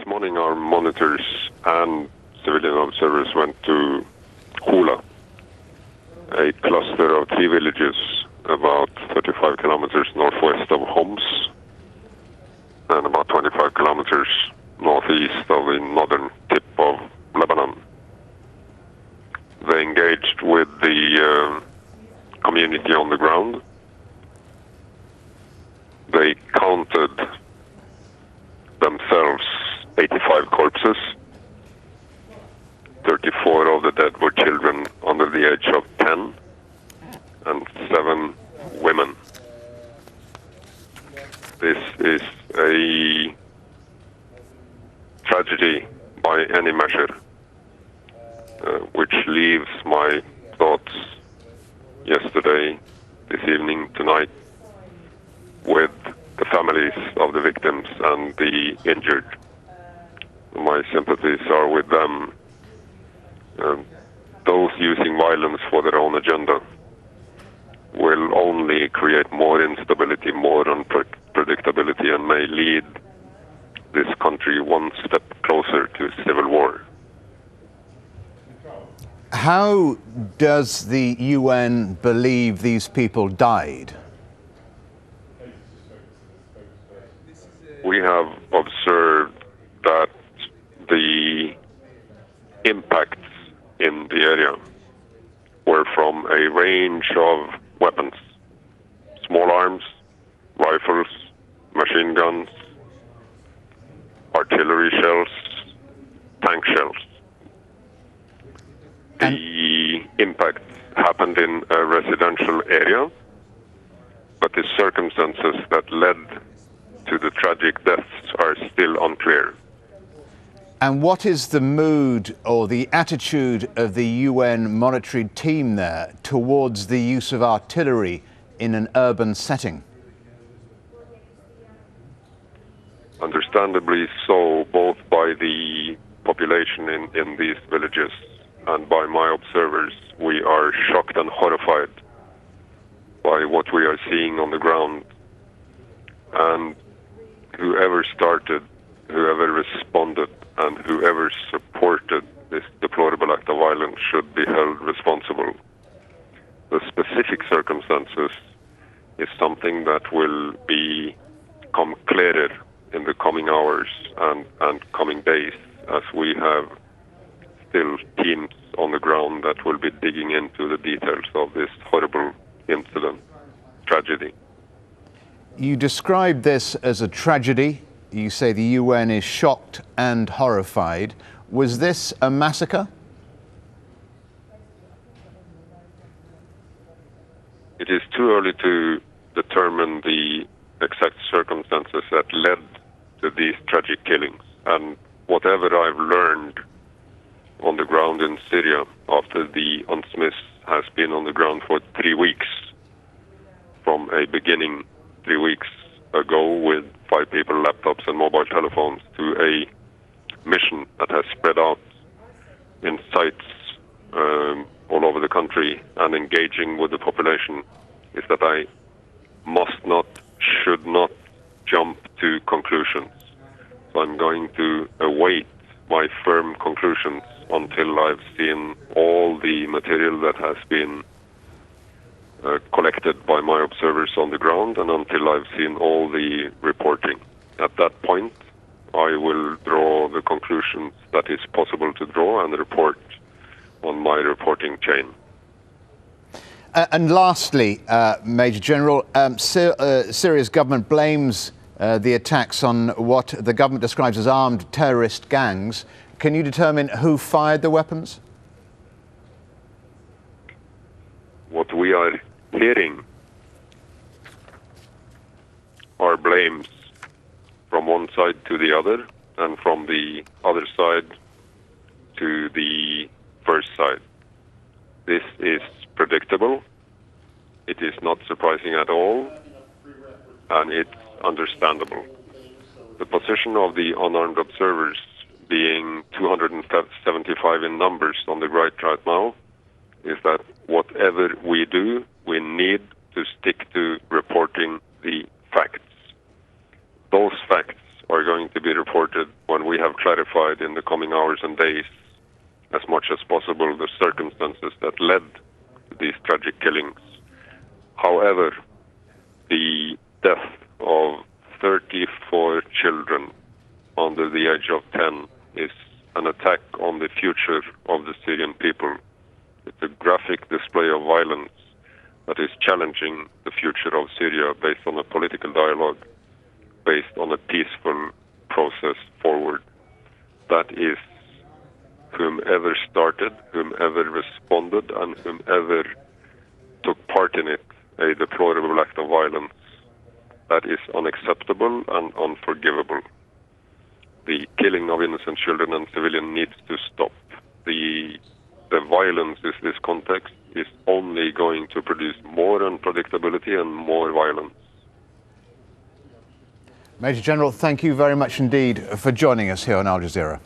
morning our monitors and civilian observers went to Houla, a cluster of 3 villages about 35 kilometers northwest of Homs and about 25 kilometers northeast of the northern tip of Lebanon. They engaged with the community on the ground. They counted themselves 85 corpses. 34 of the dead were children under the age of 10 and 7 women. This is a tragedy by any measure, which leaves my thoughts yesterday, this evening, tonight, with the families of the victims and the injured. My sympathies are with them. Those using violence for their own agenda will only create more instability, more unpredictability, and may lead this country one step closer to civil war. How does the UN believe these people died? We have observed that the impacts in the area were from a range of weapons: small arms, rifles, machine guns, artillery shells, tank shells. The impact happened in a residential area, but the circumstances that led to the tragic deaths are still unclear. And what is the mood or the attitude of the UN monitoring team there towards the use of artillery in an urban setting? Understandably so, both by the population in these villages and by my observers. We are shocked and horrified by what we are seeing on the ground. And whoever started, whoever responded, and whoever supported this deplorable act of violence should be held responsible. The specific circumstances is something that will become clearer in the coming hours and coming days, as we have still teams on the ground that will be digging into the details of this horrible incident, tragedy. You describe this as a tragedy. You say the UN is shocked and horrified. Was this a massacre? It is too early to determine the exact circumstances that led to these tragic killings. And whatever I've learned on the ground in Syria after the UNSMIS has been on the ground for 3 weeks, from a beginning 3 weeks ago with 5 people, laptops and mobile telephones, to a mission that has spread out in sites all over the country and engaging with the population, is that I must not, should not jump to conclusions. So I'm going to await my firm conclusions until I've seen all the material that has been collected by my observers on the ground, and until I've seen all the reporting. At that point, I will draw the conclusions that is possible to draw and report on my reporting chain. And lastly, Major General, Syria's government blames the attacks on what the government describes as armed terrorist gangs. Can you determine who fired the weapons? What we are hearing are blames from one side to the other, and from the other side to the first side. This is predictable, it is not surprising at all, and it's understandable. The position of the unarmed observers, being 275 in numbers on the right now, is that whatever we do, we need to stick to reporting the facts. Those facts are going to be reported when we have clarified in the coming hours and days as much as possible the circumstances that led to these tragic killings. However, the death of 34 children under the age of 10 is an attack on the future of the Syrian people. It's a graphic display of violence that is challenging the future of Syria based on a political dialogue, based on a peaceful process forward. That is whomever started, whomever responded, and whomever took part in it, a deplorable act of violence that is unacceptable and unforgivable. The killing of innocent children and civilians needs to stop. The violence in this context is only going to produce more unpredictability and more violence. Major General, thank you very much indeed for joining us here on Al Jazeera.